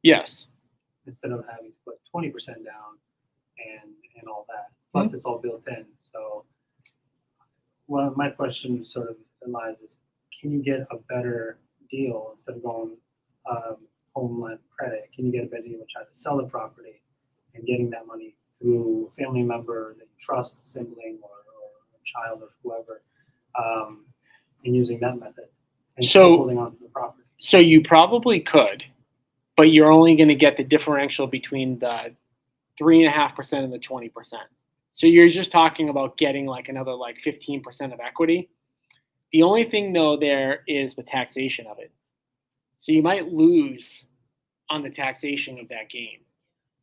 Yes. Instead of having to put 20% down and all that. Plus, it's all built in. So, well, my question sort of lies is, can you get a better deal instead of going home line of credit? Can you get a better deal and try to sell the property and getting that money through a family member that you trust, sibling or a child or whoever, and using that method and So- holding on to the property? So you probably could, but you're only going to get the differential between the 3.5% and the 20%. So you're just talking about getting like another like 15% of equity. The only thing though there is the taxation of it. So you might lose on the taxation of that gain,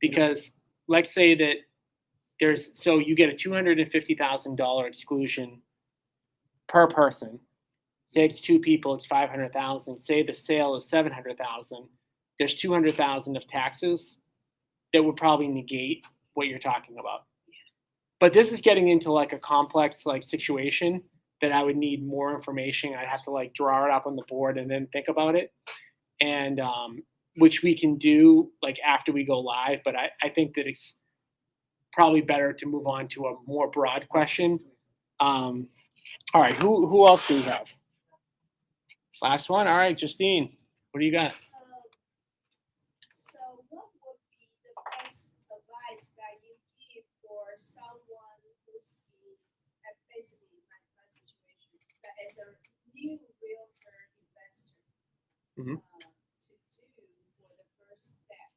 because let's say that so you get a $250,000 exclusion per person. Say it's 2 people, it's 500,000. Say the sale is 700,000. There's 200,000 of taxes that would probably negate what you're talking about. But this is getting into like a complex like situation that I would need more information. I'd have to like draw it up on the board and then think about it, and which we can do like after we go live. But I think that it's probably better to move on to a more broad question. All right, who else do we have? Last one. All right, Justine, what do you got? So what would be the best advice that you give for someone who's basically my situation, that is a new realtor investor to do for the first step?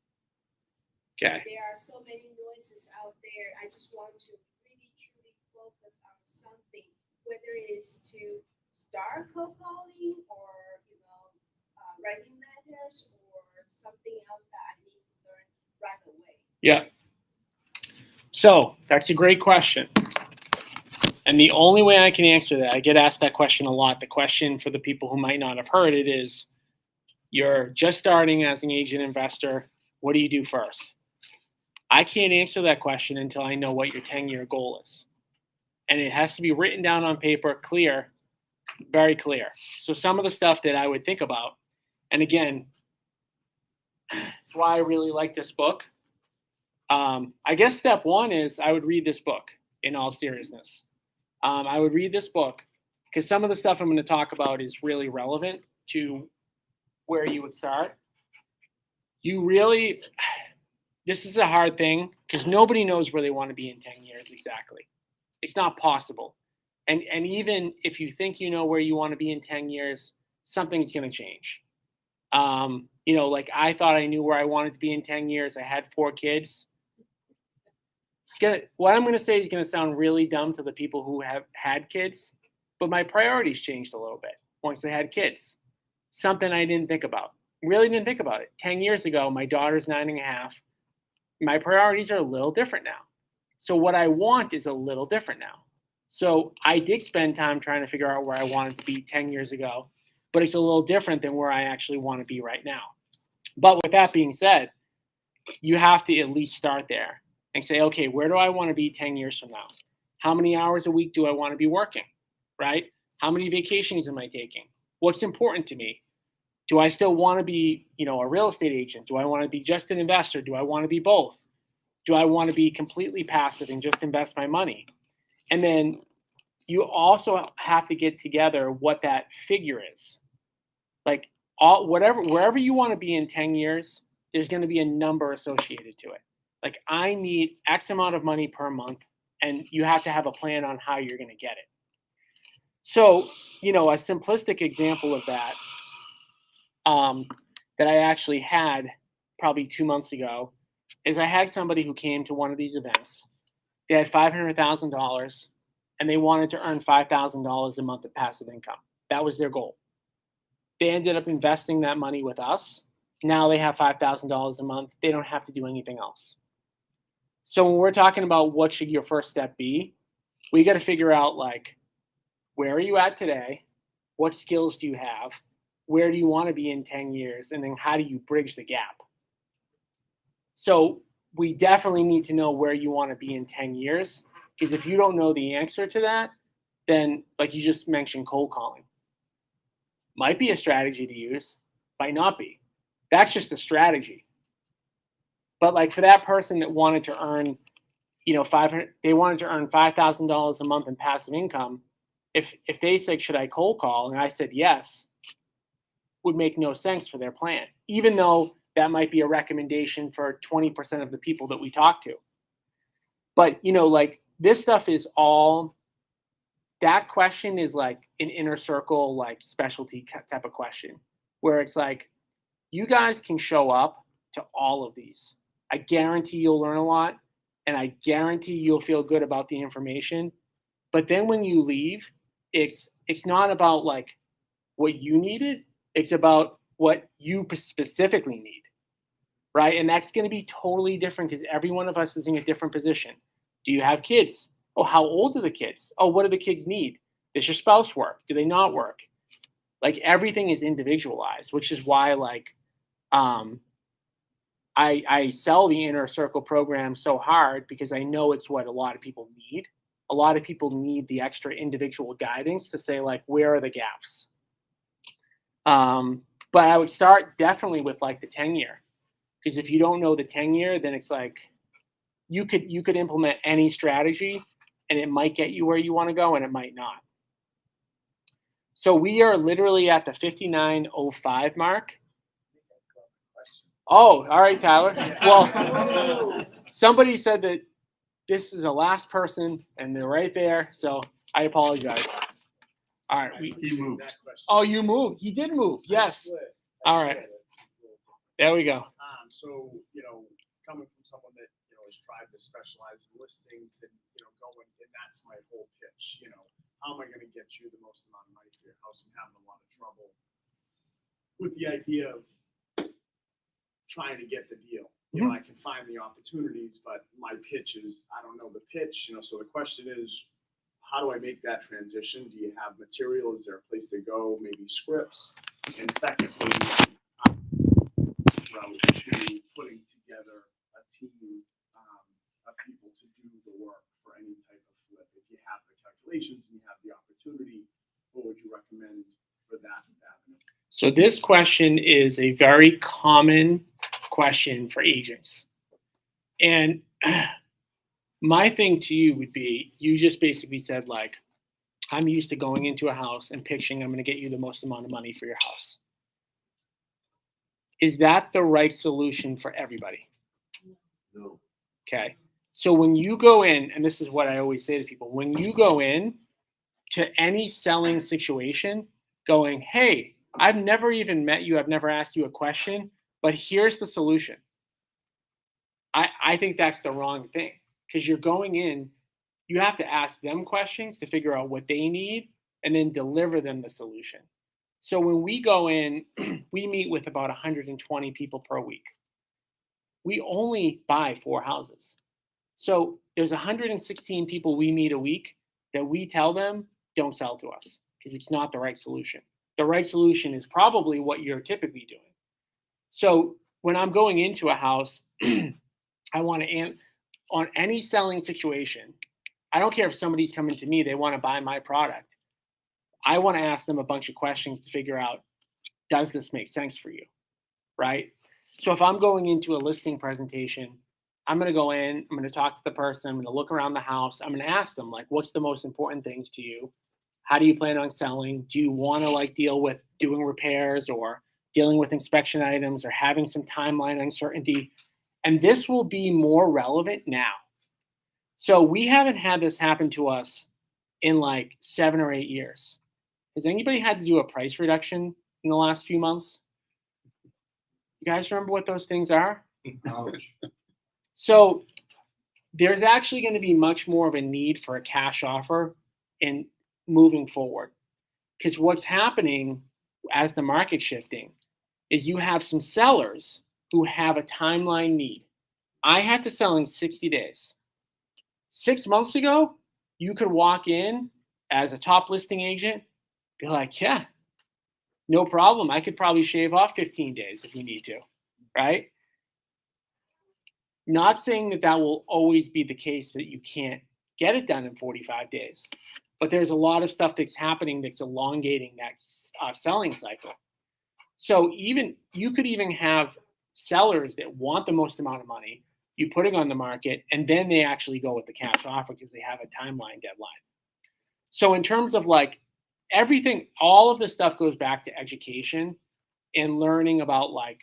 Okay. There are so many noises out there. I just want to really truly focus on something, whether it's to start cold calling or writing letters or something else that I need to learn right away. Yeah. So that's a great question. And the only way I can answer that, I get asked that question a lot. The question for the people who might not have heard it is, You're just starting as an agent investor. What do you do first? I can't answer that question until I know what your 10-year goal is. And it has to be written down on paper, clear, very clear. So some of the stuff that I would think about, and again, that's why I really like this book. I guess step one is I would read this book in all seriousness. I would read this book because some of the stuff I'm going to talk about is really relevant to where you would start. This is a hard thing because nobody knows where they want to be in 10 years exactly. It's not possible. And even if you think you know where you want to be in 10 years, something's going to change. Like I thought I knew where I wanted to be in 10 years. I had 4 kids. What I'm going to say is going to sound really dumb to the people who have had kids, but my priorities changed a little bit once I had kids. Something I didn't think about. Really didn't think about it. 10 years ago, my daughter's 9.5. My priorities are a little different now. So what I want is a little different now. So I did spend time trying to figure out where I wanted to be 10 years ago, but it's a little different than where I actually want to be right now. But with that being said, you have to at least start there and say, okay, where do I want to be 10 years from now? How many hours a week do I want to be working, right? How many vacations am I taking? What's important to me? Do I still want to be, a real estate agent? Do I want to be just an investor? Do I want to be both? Do I want to be completely passive and just invest my money? And then you also have to get together what that figure is. Like wherever you want to be in 10 years, there's going to be a number associated to it. Like I need X amount of money per month, and you have to have a plan on how you're going to get it. So, a simplistic example of that that I actually had probably 2 months ago is I had somebody who came to one of these events. They had $500,000 and they wanted to earn $5,000 a month of passive income. That was their goal. They ended up investing that money with us. Now they have $5,000 a month. They don't have to do anything else. So when we're talking about what should your first step be, we got to figure out where are you at today? What skills do you have? Where do you want to be in 10 years? And then how do you bridge the gap? So we definitely need to know where you want to be in 10 years. Because if you don't know the answer to that, then like you just mentioned, cold calling might be a strategy to use, might not be. That's just a strategy. But for that person that wanted to earn, they wanted to earn $5,000 a month in passive income. If they said, should I cold call? And I said, yes, would make no sense for their plan, even though that might be a recommendation for 20% of the people that we talk to. But, this stuff is all, that question is an inner circle, specialty type of question where it's you guys can show up to all of these. I guarantee you'll learn a lot and I guarantee you'll feel good about the information. But then when you leave, it's not about what you needed. It's about what you specifically need, right? And that's going to be totally different because every one of us is in a different position. Do you have kids? Oh, how old are the kids? Oh, what do the kids need? Does your spouse work? Do they not work? Everything is individualized, which is why I sell the Inner Circle program so hard because I know it's what a lot of people need. A lot of people need the extra individual guidance to say where are the gaps? But I would start definitely with the 10-year, because if you don't know the 10-year, then it's you could implement any strategy and it might get you where you want to go and it might not. So we are literally at the 59:05 mark. Oh, all right, Tyler. Well, somebody said that this is the last person and they're right there. So I apologize. All right. He moved. Oh, you moved. He did move. Yes. All right. There we go. So, coming from someone that, has tried to specialize in listings and, going, and that's my whole pitch, how am I going to get you the most amount of money for your house and having a lot of trouble with the idea of trying to get the deal. I can find the opportunities, but my pitch is, I don't know the pitch, so the question is, how do I make that transition? Do you have material? Is there a place to go? Maybe scripts. And secondly, route to putting together a team of people to do the work for any type of flip? If you have the calculations and you have the opportunity, what would you recommend for that avenue? So this question is a very common question for agents. And my thing to you would be, you just basically said, like, I'm used to going into a house and pitching, I'm going to get you the most amount of money for your house. Is that the right solution for everybody? No. Okay. So when you go in, and this is what I always say to people, when you go in to any selling situation going, hey, I've never even met you, I've never asked you a question, but here's the solution. I think that's the wrong thing, because you're going in, you have to ask them questions to figure out what they need and then deliver them the solution. So when we go in, we meet with about 120 people per week. We only buy 4 houses. So there's 116 people we meet a week that we tell them don't sell to us because it's not the right solution. The right solution is probably what you're typically doing. So when I'm going into a house, I want to, on any selling situation, I don't care if somebody's coming to me, they want to buy my product. I want to ask them a bunch of questions to figure out, does this make sense for you, right? So if I'm going into a listing presentation, I'm going to go in, I'm going to talk to the person, I'm going to look around the house, I'm going to ask them, like, what's the most important things to you? How do you plan on selling? Do you want to like deal with doing repairs or dealing with inspection items or having some timeline uncertainty? And this will be more relevant now. So we haven't had this happen to us in like 7 or 8 years. Has anybody had to do a price reduction in the last few months? You guys remember what those things are? Ouch. So there's actually going to be much more of a need for a cash offer in moving forward. Because what's happening as the market's shifting is you have some sellers who have a timeline need. I had to sell in 60 days. 6 months ago, you could walk in as a top listing agent, be like, yeah, no problem. I could probably shave off 15 days if we need to, right? Not saying that that will always be the case that you can't get it done in 45 days, but there's a lot of stuff that's happening that's elongating that selling cycle. So even you could even have sellers that want the most amount of money, you put it on the market, and then they actually go with the cash offer because they have a timeline deadline. So in terms of like everything, all of this stuff goes back to education and learning about like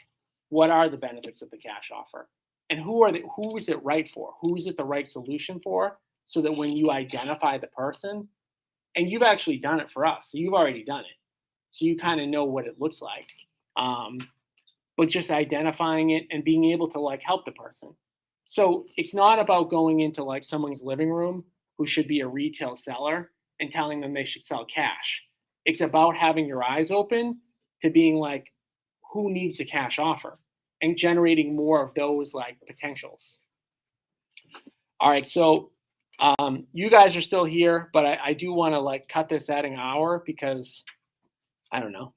what are the benefits of the cash offer and who is it right for? Who is it the right solution for? So that when you identify the person, and you've actually done it for us, so you've already done it, so you kind of know what it looks like. But just identifying it and being able to like help the person. So it's not about going into like someone's living room who should be a retail seller and telling them they should sell cash. It's about having your eyes open to being like, who needs a cash offer and generating more of those like potentials. All right, so you guys are still here, but I do want to like cut this at an hour because I don't know,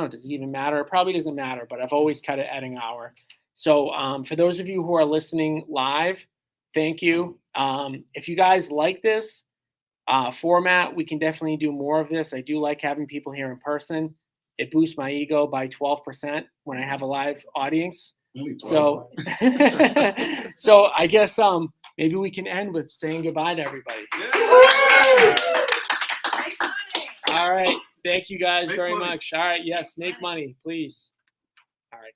does it even matter? It probably doesn't matter, but I've always cut it at an hour. So for those of you who are listening live, thank you. If you guys like this format, we can definitely do more of this. I do like having people here in person. It boosts my ego by 12% when I have a live audience. So, so I guess maybe we can end with saying goodbye to everybody. All right. Thank you guys very much. All right. Yes. Make money, please. All right.